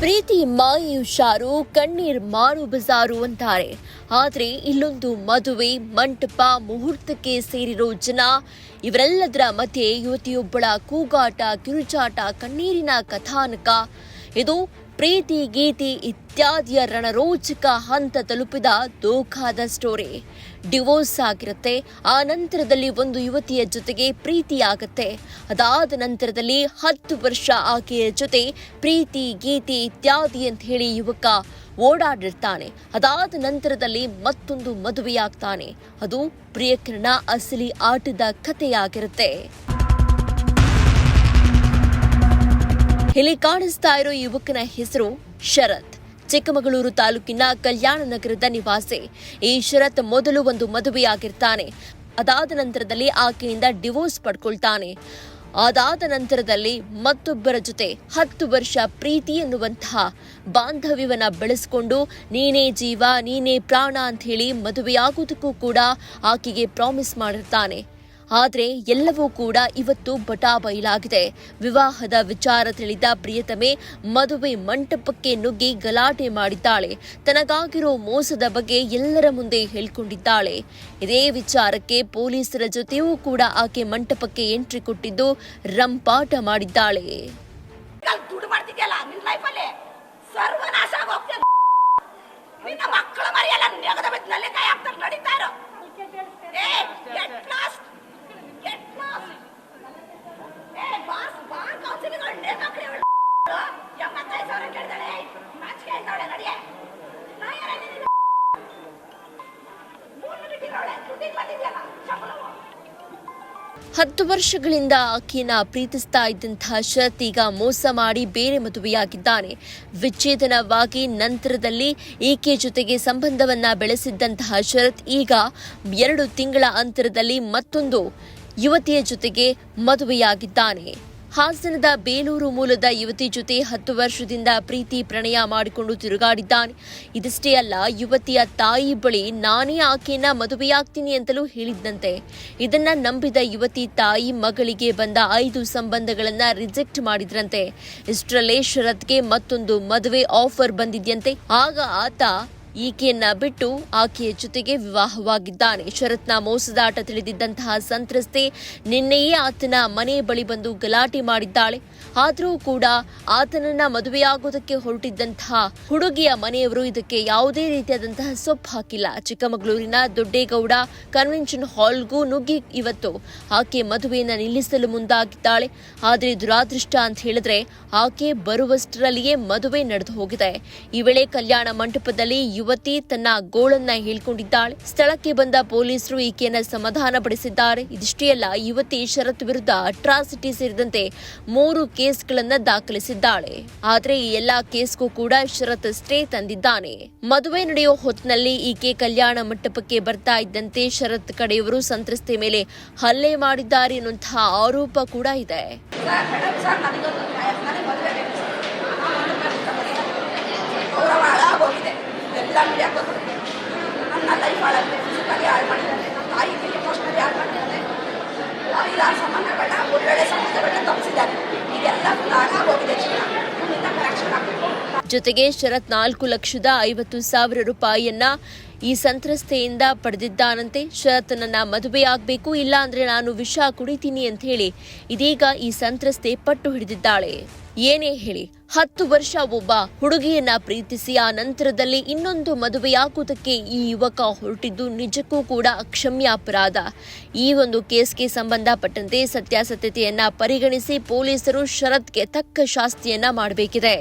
ಪ್ರೀತಿ ಮಾಯೆ ಹುಷಾರು, ಕಣ್ಣೀರ್ ಮಾರು ಬಜಾರು ಅಂತಾರೆ. ಆದ್ರೆ ಇಲ್ಲೊಂದು ಮದುವೆ ಮಂಟಪ ಮುಹೂರ್ತಕ್ಕೆ ಸೇರಿರೋ ಜನ, ಇವರೆಲ್ಲದರ ಮಧ್ಯೆ ಯುವತಿಯೊಬ್ಬಳ ಕೂಗಾಟ, ಕಿರುಚಾಟ, ಕಣ್ಣೀರಿನ ಕಥಾನಕ. ಇದು ಪ್ರೀತಿ ಗೀತಿ ಇತ್ಯಾದಿಯ ರಣರೋಚಕ ಹಂತ ತಲುಪಿದ ಧೋಕಾದ ಸ್ಟೋರಿ. ಡಿವೋರ್ಸ್ ಆಗಿರುತ್ತೆ. ಆ ನಂತರದಲ್ಲಿ ಒಂದು ಯುವತಿಯ ಜೊತೆಗೆ ಪ್ರೀತಿಯಾಗತ್ತೆ. ಅದಾದ ನಂತರದಲ್ಲಿ 10 ವರ್ಷ ಆಕೆಯ ಜೊತೆ ಪ್ರೀತಿ ಗೀತಿ ಇತ್ಯಾದಿ ಅಂತ ಹೇಳಿ ಯುವಕ ಓಡಾಡಿರ್ತಾನೆ. ಅದಾದ ನಂತರದಲ್ಲಿ ಮತ್ತೊಂದು ಮದುವೆಯಾಗ್ತಾನೆ. ಅದು ಪ್ರಿಯಕರನ ಅಸಲಿ ಆಟದ ಕಥೆಯಾಗಿರುತ್ತೆ. ಇಲ್ಲಿ ಕಾಣಿಸ್ತಾ ಇರೋ ಯುವಕನ ಹೆಸರು ಶರತ್. ಚಿಕ್ಕಮಗಳೂರು ತಾಲೂಕಿನ ಕಲ್ಯಾಣ ನಗರದ ನಿವಾಸಿ. ಈ ಶರತ್ ಮೊದಲು ಒಂದು ಮದುವೆಯಾಗಿರ್ತಾನೆ. ಅದಾದ ನಂತರದಲ್ಲಿ ಆಕೆಯಿಂದ ಡಿವೋರ್ಸ್ ಪಡ್ಕೊಳ್ತಾನೆ. ಅದಾದ ನಂತರದಲ್ಲಿ ಮತ್ತೊಬ್ಬರ ಜೊತೆ 10 ವರ್ಷ ಪ್ರೀತಿ ಎನ್ನುವಂತಹ ಬಾಂಧವ್ಯವನ್ನ ಬೆಳೆಸಿಕೊಂಡು ನೀನೇ ಜೀವ ನೀನೇ ಪ್ರಾಣ ಅಂತ ಹೇಳಿ ಮದುವೆಯಾಗುವುದಕ್ಕೂ ಕೂಡ ಆಕೆಗೆ ಪ್ರಾಮಿಸ್ ಮಾಡಿರ್ತಾನೆ. ಆದರೆ ಎಲ್ಲವೂ ಕೂಡ ಇವತ್ತು ಬಟಾಬಯಲಾಗಿದೆ. ವಿವಾಹದ ವಿಚಾರ ತಿಳಿದ ಪ್ರಿಯತಮೆ ಮದುವೆ ಮಂಟಪಕ್ಕೆ ನುಗ್ಗಿ ಗಲಾಟೆ ಮಾಡಿದ್ದಾಳೆ. ತನಗಾಗಿರೋ ಮೋಸದ ಬಗ್ಗೆ ಎಲ್ಲರ ಮುಂದೆ ಹೇಳಿಕೊಂಡಿದ್ದಾಳೆ. ಇದೇ ವಿಚಾರಕ್ಕೆ ಪೊಲೀಸರ ಜೊತೆಯೂ ಕೂಡ ಆಕೆ ಮಂಟಪಕ್ಕೆ ಎಂಟ್ರಿ ಕೊಟ್ಟಿದ್ದು ರಂಪಾಟ ಮಾಡಿದ್ದಾಳೆ. ಹತ್ತು ವರ್ಷಗಳಿಂದ ಆಕೆಯನ್ನ ಪ್ರೀತಿಸ್ತಾ ಇದ್ದಂತಹ ಶರತ್ ಈಗ ಮೋಸ ಮಾಡಿ ಬೇರೆ ಮದುವೆಯಾಗಿದ್ದಾನೆ. ವಿಚ್ಛೇದನವಾಗಿ ನಂತರದಲ್ಲಿ ಈಕೆ ಜೊತೆಗೆ ಸಂಬಂಧವನ್ನ ಬೆಳೆಸಿದ್ದಂತಹ ಶರತ್ ಈಗ 2 ತಿಂಗಳ ಅಂತರದಲ್ಲಿ ಮತ್ತೊಂದು ಯುವತಿಯ ಜೊತೆಗೆ ಮದುವೆಯಾಗಿದ್ದಾನೆ. ಹಾಸನದ ಬೇಲೂರು ಮೂಲದ ಯುವತಿ ಜೊತೆ 10 ವರ್ಷದಿಂದ ಪ್ರೀತಿ ಪ್ರಣಯ ಮಾಡಿಕೊಂಡು ತಿರುಗಾಡಿದ್ದಾನೆ. ಇದಷ್ಟೇ ಅಲ್ಲ, ಯುವತಿಯ ತಾಯಿ ಬಳಿ ನಾನೇ ಆಕೆಯನ್ನ ಮದುವೆಯಾಗ್ತೀನಿ ಅಂತಲೂ ಹೇಳಿದ್ದಂತೆ. ಇದನ್ನ ನಂಬಿದ ಯುವತಿ ತಾಯಿ ಮಗಳಿಗೆ ಬಂದ 5 ಸಂಬಂಧಗಳನ್ನ ರಿಜೆಕ್ಟ್ ಮಾಡಿದ್ರಂತೆ. ಇಷ್ಟರಲ್ಲೇ ಶರತ್ಗೆ ಮತ್ತೊಂದು ಮದುವೆ ಆಫರ್ ಬಂದಿದ್ಯಂತೆ. ಆಗ ಆತ ಈಕೆಯನ್ನ ಬಿಟ್ಟು ಆಕೆಯ ಜೊತೆಗೆ ವಿವಾಹವಾಗಿದ್ದಾನೆ. ಶರತ್ನ ಮೋಸದಾಟ ತಿಳಿದಿದ್ದಂತಹ ಸಂತ್ರಸ್ತೆ ನಿನ್ನೆಯೇ ಆತನ ಮನೆ ಬಳಿ ಬಂದು ಗಲಾಟೆ ಮಾಡಿದ್ದಾಳೆ. ಆದರೂ ಕೂಡ ಆತನನ್ನ ಮದುವೆಯಾಗೋದಕ್ಕೆ ಹೊರಟಿದ್ದಂತಹ ಹುಡುಗಿಯ ಮನೆಯವರು ಇದಕ್ಕೆ ಯಾವುದೇ ರೀತಿಯಾದಂತಹ ಸೊಪ್ಪು ಹಾಕಿಲ್ಲ. ಚಿಕ್ಕಮಗಳೂರಿನ ದೊಡ್ಡೇಗೌಡ ಕನ್ವೆನ್ಷನ್ ಹಾಲ್ಗೂ ನುಗ್ಗಿ ಇವತ್ತು ಆಕೆ ಮದುವೆಯನ್ನ ನಿಲ್ಲಿಸಲು ಮುಂದಾಗಿದ್ದಾಳೆ. ಆದರೆ ದುರಾದೃಷ್ಟ ಅಂತ ಹೇಳಿದ್ರೆ ಆಕೆ ಬರುವಷ್ಟರಲ್ಲಿಯೇ ಮದುವೆ ನಡೆದು ಹೋಗಿದೆ. ಈ ವೇಳೆ ಕಲ್ಯಾಣ ಮಂಟಪದಲ್ಲಿ ಯುವತಿ ತನ್ನ ಗೋಳನ್ನ ಹೇಳ್ಕೊಂಡಿದ್ದಾಳೆ. ಸ್ಥಳಕ್ಕೆ ಬಂದ ಪೊಲೀಸರು ಈಕೆಯನ್ನ ಸಮಾಧಾನ ಪಡಿಸಿದ್ದಾರೆ. ಇದಿಷ್ಟೇ ಅಲ್ಲ, ಯುವತಿ ಶರತ್ ವಿರುದ್ಧ ಅಟ್ರಾಸಿಟಿ ಸೇರಿದಂತೆ 3 ಕೇಸ್ಗಳನ್ನ ದಾಖಲಿಸಿದ್ದಾಳೆ. ಆದ್ರೆ ಈ ಎಲ್ಲಾ ಕೇಸ್ಗೂ ಕೂಡ ಶರತ್ ಸ್ಟೇ ತಂದಿದ್ದಾನೆ. ಮದುವೆ ನಡೆಯೋ ಹೊತ್ತಿನಲ್ಲಿ ಈಕೆ ಕಲ್ಯಾಣ ಮಂಟಪಕ್ಕೆ ಬರ್ತಾ ಇದ್ದಂತೆ ಶರತ್ ಕಡೆಯವರು ಸಂತ್ರಸ್ತೆ ಮೇಲೆ ಹಲ್ಲೆ ಮಾಡಿದ್ದಾರೆ ಎನ್ನುವಂತಹ ಆರೋಪ ಕೂಡ ಇದೆ. ನನ್ನ ಲೈಫ್ ಹಾಳಾಗಿದೆ, ಫಿಸಿಕಲಿ ಹಾಳು ಮಾಡಿದ್ದಾರೆ, ನಮ್ಮ ತಾಯಿಗೆ ಎಮೋಷನಲಿ ಹಾಳು ಮಾಡಿದ್ದಾರೆ. 5-6 ಸಂಬಂಧಗಳನ್ನ ಒಳ್ಳೊಳ್ಳೆ ಸಂಬಂಧಗಳನ್ನ ತಪ್ಪಿಸಿದ್ದಾರೆ. ಇದೆಲ್ಲ ಹಾಳಾಗೋಗಿದೆ ಜೀವನ. ಕರೆಕ್ಷನ್ ಆಗಬೇಕು. ಜೊತೆಗೆ ಶರತ್ 4,50,000 ರೂಪಾಯಿಯನ್ನ ಈ ಸಂತ್ರಸ್ತೆಯಿಂದ ಪಡೆದಿದ್ದಾನಂತೆ. ಶರತ್ ನನ್ನ ಮದುವೆಯಾಗಬೇಕು, ಇಲ್ಲ ಅಂದ್ರೆ ನಾನು ವಿಷ ಕುಡಿತೀನಿ ಅಂತ ಹೇಳಿ ಇದೀಗ ಈ ಸಂತ್ರಸ್ತೆ ಪಟ್ಟು ಹಿಡಿದಿದ್ದಾಳೆ. ಏನೇ ಹೇಳಿ 10 ವರ್ಷ ಒಬ್ಬ ಹುಡುಗಿಯನ್ನ ಪ್ರೀತಿಸಿ ಆ ನಂತರದಲ್ಲಿ ಇನ್ನೊಂದು ಮದುವೆಯಾಗುವುದಕ್ಕೆ ಈ ಯುವಕ ಹೊರಟಿದ್ದು ನಿಜಕ್ಕೂ ಕೂಡ ಅಕ್ಷಮ್ಯ ಅಪರಾಧ. ಈ ಒಂದು ಕೇಸ್ಗೆ ಸಂಬಂಧಪಟ್ಟಂತೆ ಸತ್ಯಾಸತ್ಯತೆಯನ್ನ ಪರಿಗಣಿಸಿ ಪೊಲೀಸರು ಶರತ್ಗೆ ತಕ್ಕ ಶಾಸ್ತಿಯನ್ನ ಮಾಡಬೇಕಿದೆ.